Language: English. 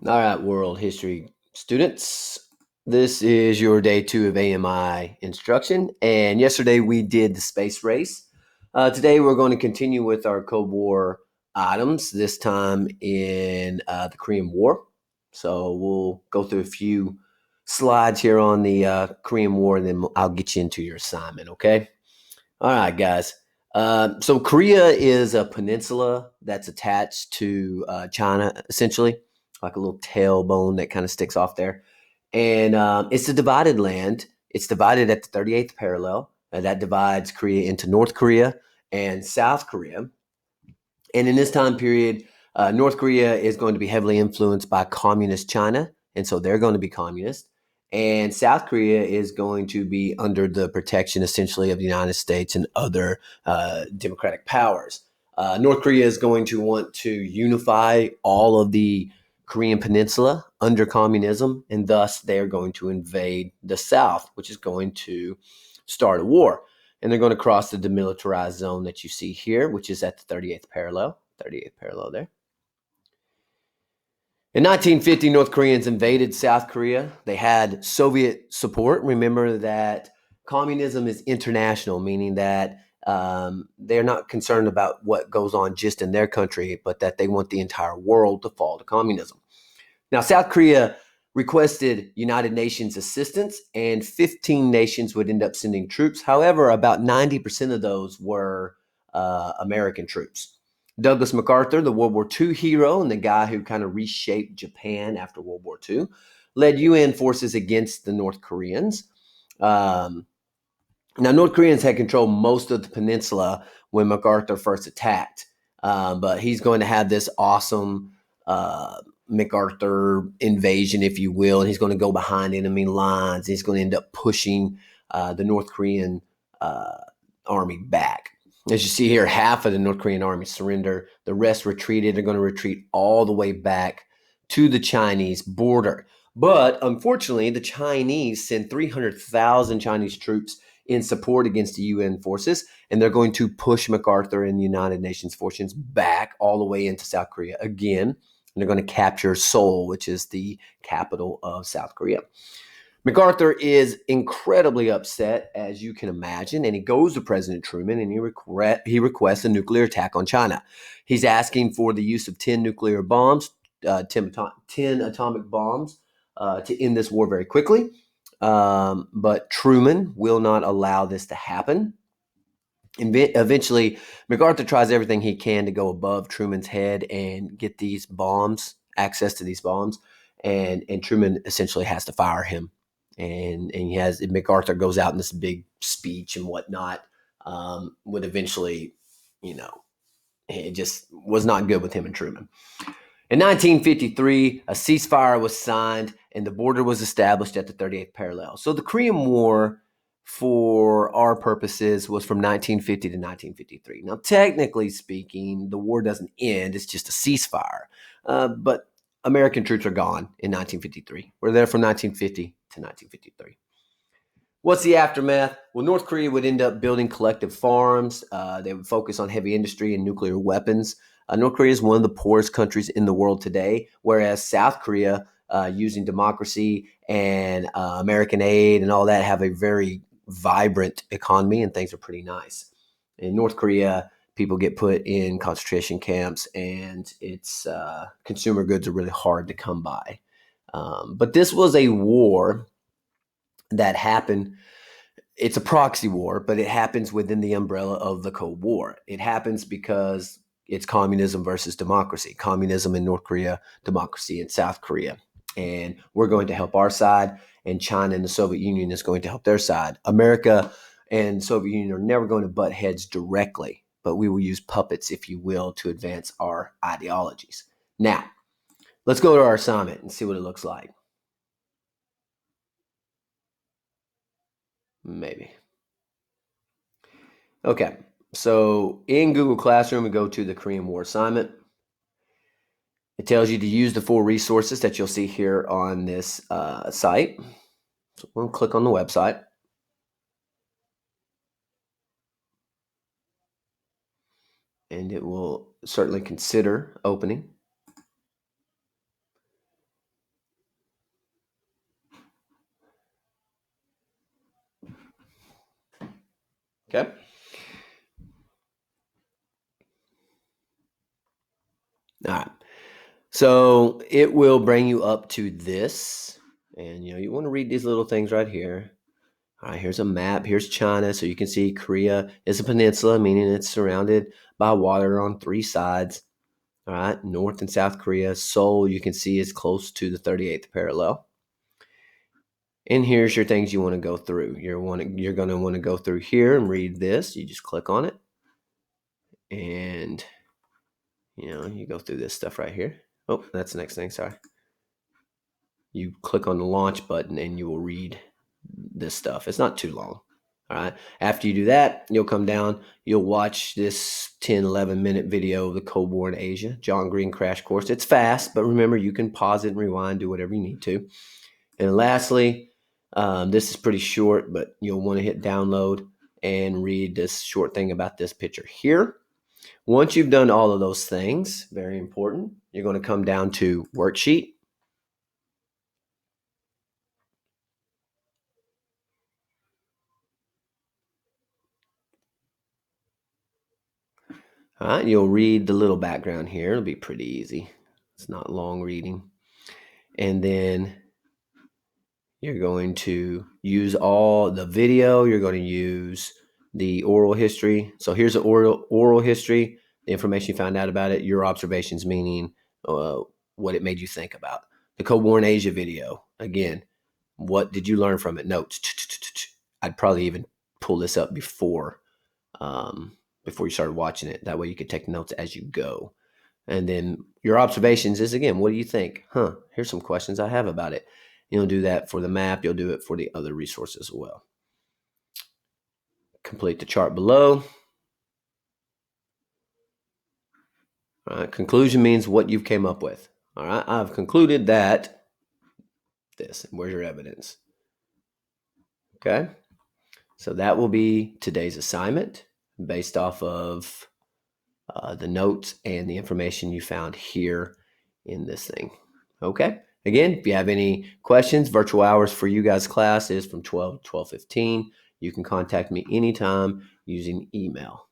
All right, world history students. This is your day 2 of AMI instruction. And yesterday we did the space race. Today we're going to continue with our Cold War items, this time in the Korean War. So we'll go through a few slides here on the Korean War, and then I'll get you into your assignment, okay? All right, guys. So Korea is a peninsula that's attached to China, essentially, like a little tailbone that kind of sticks off there. And it's a divided land. It's divided at the 38th parallel. That divides Korea into North Korea and South Korea. And in this time period, North Korea is going to be heavily influenced by communist China. And so they're going to be communist. And South Korea is going to be under the protection, essentially, of the United States and other democratic powers. North Korea is going to want to unify all of the Korean peninsula under communism, and thus they're going to invade the South, which is going to start a war. And they're going to cross the demilitarized zone that you see here, which is at the 38th parallel. 38th parallel there. In 1950, North Koreans invaded South Korea. They had Soviet support. Remember that communism is international, meaning that they're not concerned about what goes on just in their country, but that they want the entire world to fall to communism. Now, South Korea requested United Nations assistance, and 15 nations would end up sending troops. However, about 90% of those were American troops. Douglas MacArthur, the World War II hero and the guy who kind of reshaped Japan after World War II, led UN forces against the North Koreans. Now, North Koreans had controlled most of the peninsula when MacArthur first attacked, but he's going to have this awesome MacArthur invasion, if you will, and he's going to go behind enemy lines. He's going to end up pushing the North Korean army back. As you see here, half of the North Korean army surrender. The rest retreated. They're going to retreat all the way back to the Chinese border. But unfortunately, the Chinese send 300,000 Chinese troops in support against the UN forces, and they're going to push MacArthur and the United Nations forces back all the way into South Korea again. And they're going to capture Seoul, which is the capital of South Korea. MacArthur is incredibly upset, as you can imagine, and he goes to President Truman and he requests a nuclear attack on China. He's asking for the use of 10 nuclear bombs, 10 atomic bombs, to end this war very quickly. But Truman will not allow this to happen. Eventually, MacArthur tries everything he can to go above Truman's head and get these bombs, access to these bombs, and Truman essentially has to fire him. And MacArthur goes out in this big speech and whatnot. Would eventually, it just was not good with him and Truman. In 1953, a ceasefire was signed and the border was established at the 38th parallel. So the Korean War, for our purposes, was from 1950 to 1953. Now, technically speaking, the war doesn't end. It's just a ceasefire. But American troops are gone in 1953. We're there from 1950 to 1953. What's the aftermath? Well, North Korea would end up building collective farms. They would focus on heavy industry and nuclear weapons. North Korea is one of the poorest countries in the world today, whereas South Korea, using democracy and American aid and all that, have a very vibrant economy and things are pretty nice. In North Korea, people get put in concentration camps and its consumer goods are really hard to come by. But this was a war that happened. It's a proxy war, but it happens within the umbrella of the Cold War. It happens because it's communism versus democracy. Communism in North Korea, democracy in South Korea. And we're going to help our side, and China and the Soviet Union is going to help their side. America and Soviet Union are never going to butt heads directly, but we will use puppets, if you will, to advance our ideologies. Now, let's go to our assignment and see what it looks like. Maybe. Okay, so in Google Classroom, we go to the Korean War assignment. It tells you to use the full resources that you'll see here on this site. So we'll click on the website. And it will certainly consider opening. Okay. All right. So it will bring you up to this. And you want to read these little things right here. All right, here's a map. Here's China. So you can see Korea is a peninsula, meaning it's surrounded by water on 3 sides. All right, North and South Korea. Seoul, you can see, is close to the 38th parallel. And here's your things you want to go through. You're going to want to go through here and read this. You just click on it. And, you go through this stuff right here. Oh, that's the next thing. Sorry. You click on the launch button and you will read this stuff. It's not too long. All right. After you do that, you'll come down, you'll watch this 10, 11-minute video of the Cold War in Asia, John Green crash course. It's fast, but remember, you can pause it and rewind, do whatever you need to. And lastly, this is pretty short, but you'll want to hit download and read this short thing about this picture here. Once you've done all of those things, very important, you're going to come down to worksheet. All right, you'll read the little background here. It'll be pretty easy. It's not long reading. And then you're going to use all the video. You're going to use the oral history. So here's the oral history, the information you found out about it, your observations, meaning what it made you think about. The Cold War in Asia video, again, what did you learn from it? Notes. I'd probably even pull this up before you started watching it. That way you could take notes as you go. And then your observations is, again, what do you think? Here's some questions I have about it. You'll do that for the map. You'll do it for the other resources as well. Complete the chart below. All right. Conclusion means what you've came up with. All right. I've concluded that this. Where's your evidence? Okay. So that will be today's assignment based off of the notes and the information you found here in this thing. Okay. Again, if you have any questions, virtual hours for you guys class is from 12 to 12:15. You can contact me anytime using email.